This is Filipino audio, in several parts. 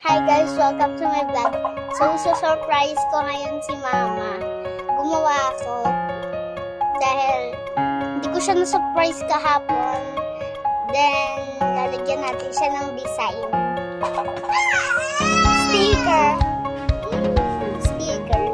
Hi guys! Welcome to my vlog. So surprise ko ngayon si Mama. Gumawa ako dahil hindi ko siya na-surprise kahapon. Then, lalagyan natin siya ng design. Sticker! Sticker.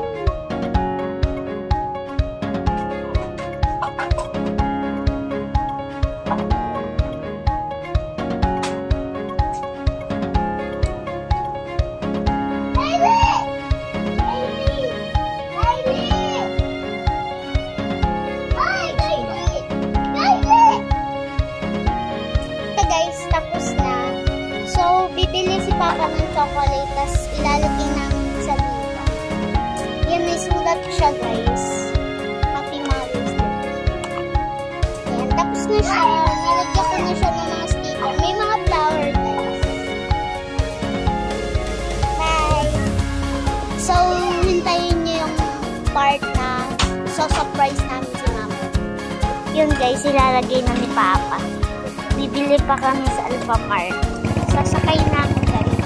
Bibili si Papa ng chocolate, tas ilalagay namin siya dito. Yan, may sulat siya guys. Happy Mother's Day. Ayan, tapos na siya. Nalagyan ko na siya ng mga sticker. May mga flower guys. Bye! So, hintayin niyo yung part na surprise namin si Mama. Yun guys, ilalagay na ni Papa. Bibili pa kami sa Alfamart. Sasakay na ako guys.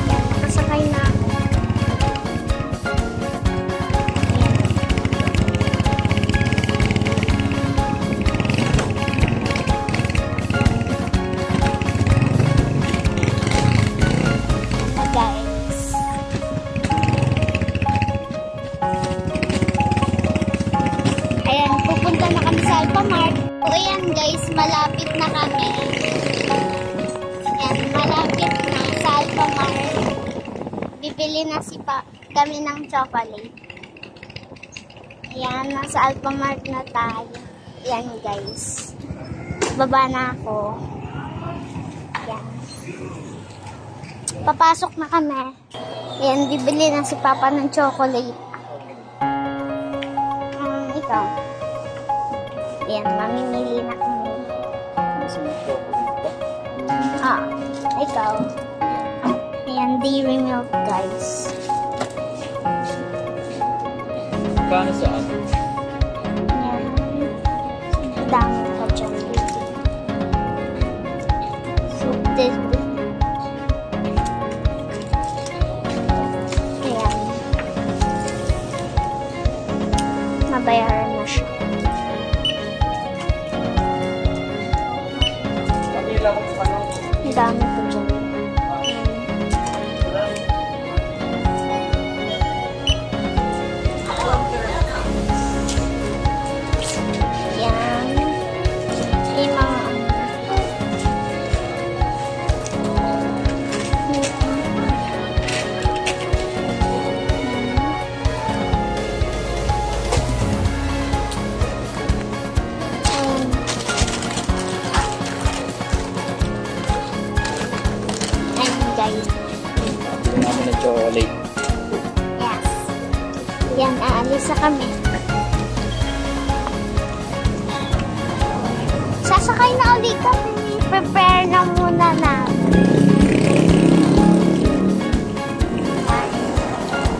Yan, nakasakay na ako. Yan. Guys. Ayan, pupunta na kami sa Alfamart. So, ayan guys, malapit na kami. Ayan, malapit na sa Alfamart. Bibili na kami ng chocolate. Ayan, nasa Alfamart na tayo. Ayan guys. Baba na ako. Ayan. Papasok na kami. Ayan, bibili na si Papa ng chocolate. Ikaw. Ayan, mamimili na kami. Ikaw. Ayan, dairy milk, guys. Kano saan? Ayan. Dami pa dyan. So, this. Ayan. Nabayaran na siya. Ang dami po dyan. Yan. Yung mga guys. Namin na chocolate. Yes. Yan, aalis na kami. Sasakay na ulit kami. Prepare na muna namin.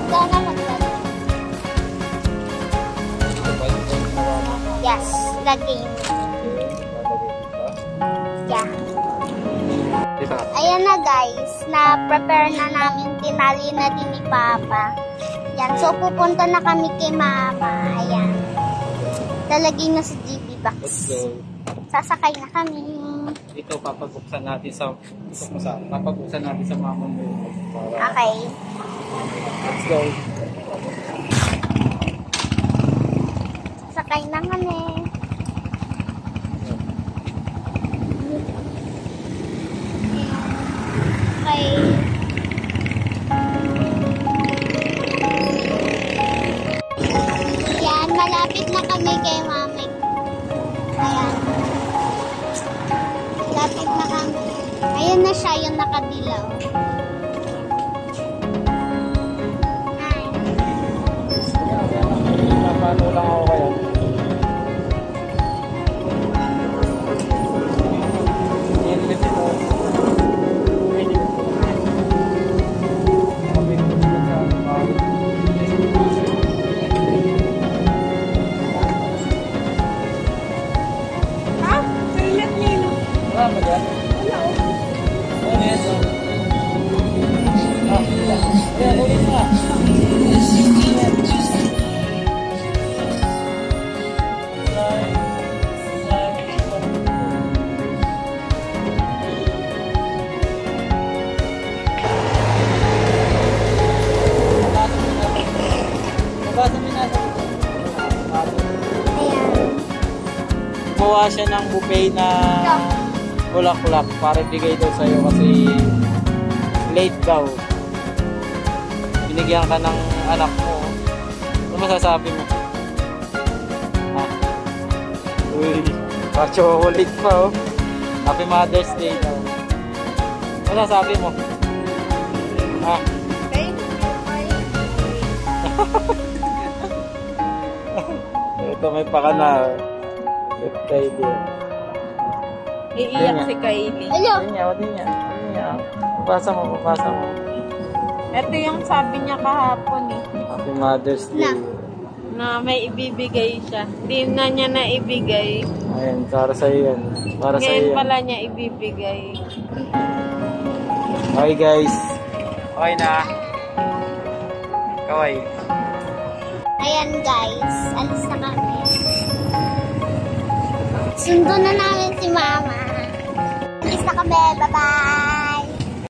Ikaw na maglalagay. Yes, lagay mo. Yeah. Ayan na guys, na-prepare na namin, tinali na din ni Papa. Yan, so pupunta na kami kay Mama. Ayan. Lalagay na sa GB box. Let's go. Sasakay na kami. Ito, papabuksan natin sa mama mo. Okay. Let's go. Sasakay na kami. Okay. Yan, malapit na kami kay Mami. Ayan. Malapit na kami. Ayan na siya, yung nakadilaw. Hi. Paano lang ako kaya? gumawa siya ng buffet na bulaklak para ibigay daw sa'yo kasi late daw. Binigyan ka ng anak mo. Ano masasabi mo? Ha? Uy, pa-chocolate pa oh. Happy Mother's Day daw. Ano masasabi mo? Ha? Ito may pakana. Kylie. Iiyak si Kylie. Hello. Wadi niya. Pasa mo. Ito yung sabi niya kahapon eh. Happy Mother's Day. Na may ibibigay siya. Di na niya na ibigay. Ayan, para sa'yo yan. Para sa'yo Ngayon yan. pala niya ibibigay. Okay guys. Okay na. Kaway. Ayan guys, alis na kami. Sundo na namin si Mama. Alis na kami, bye-bye!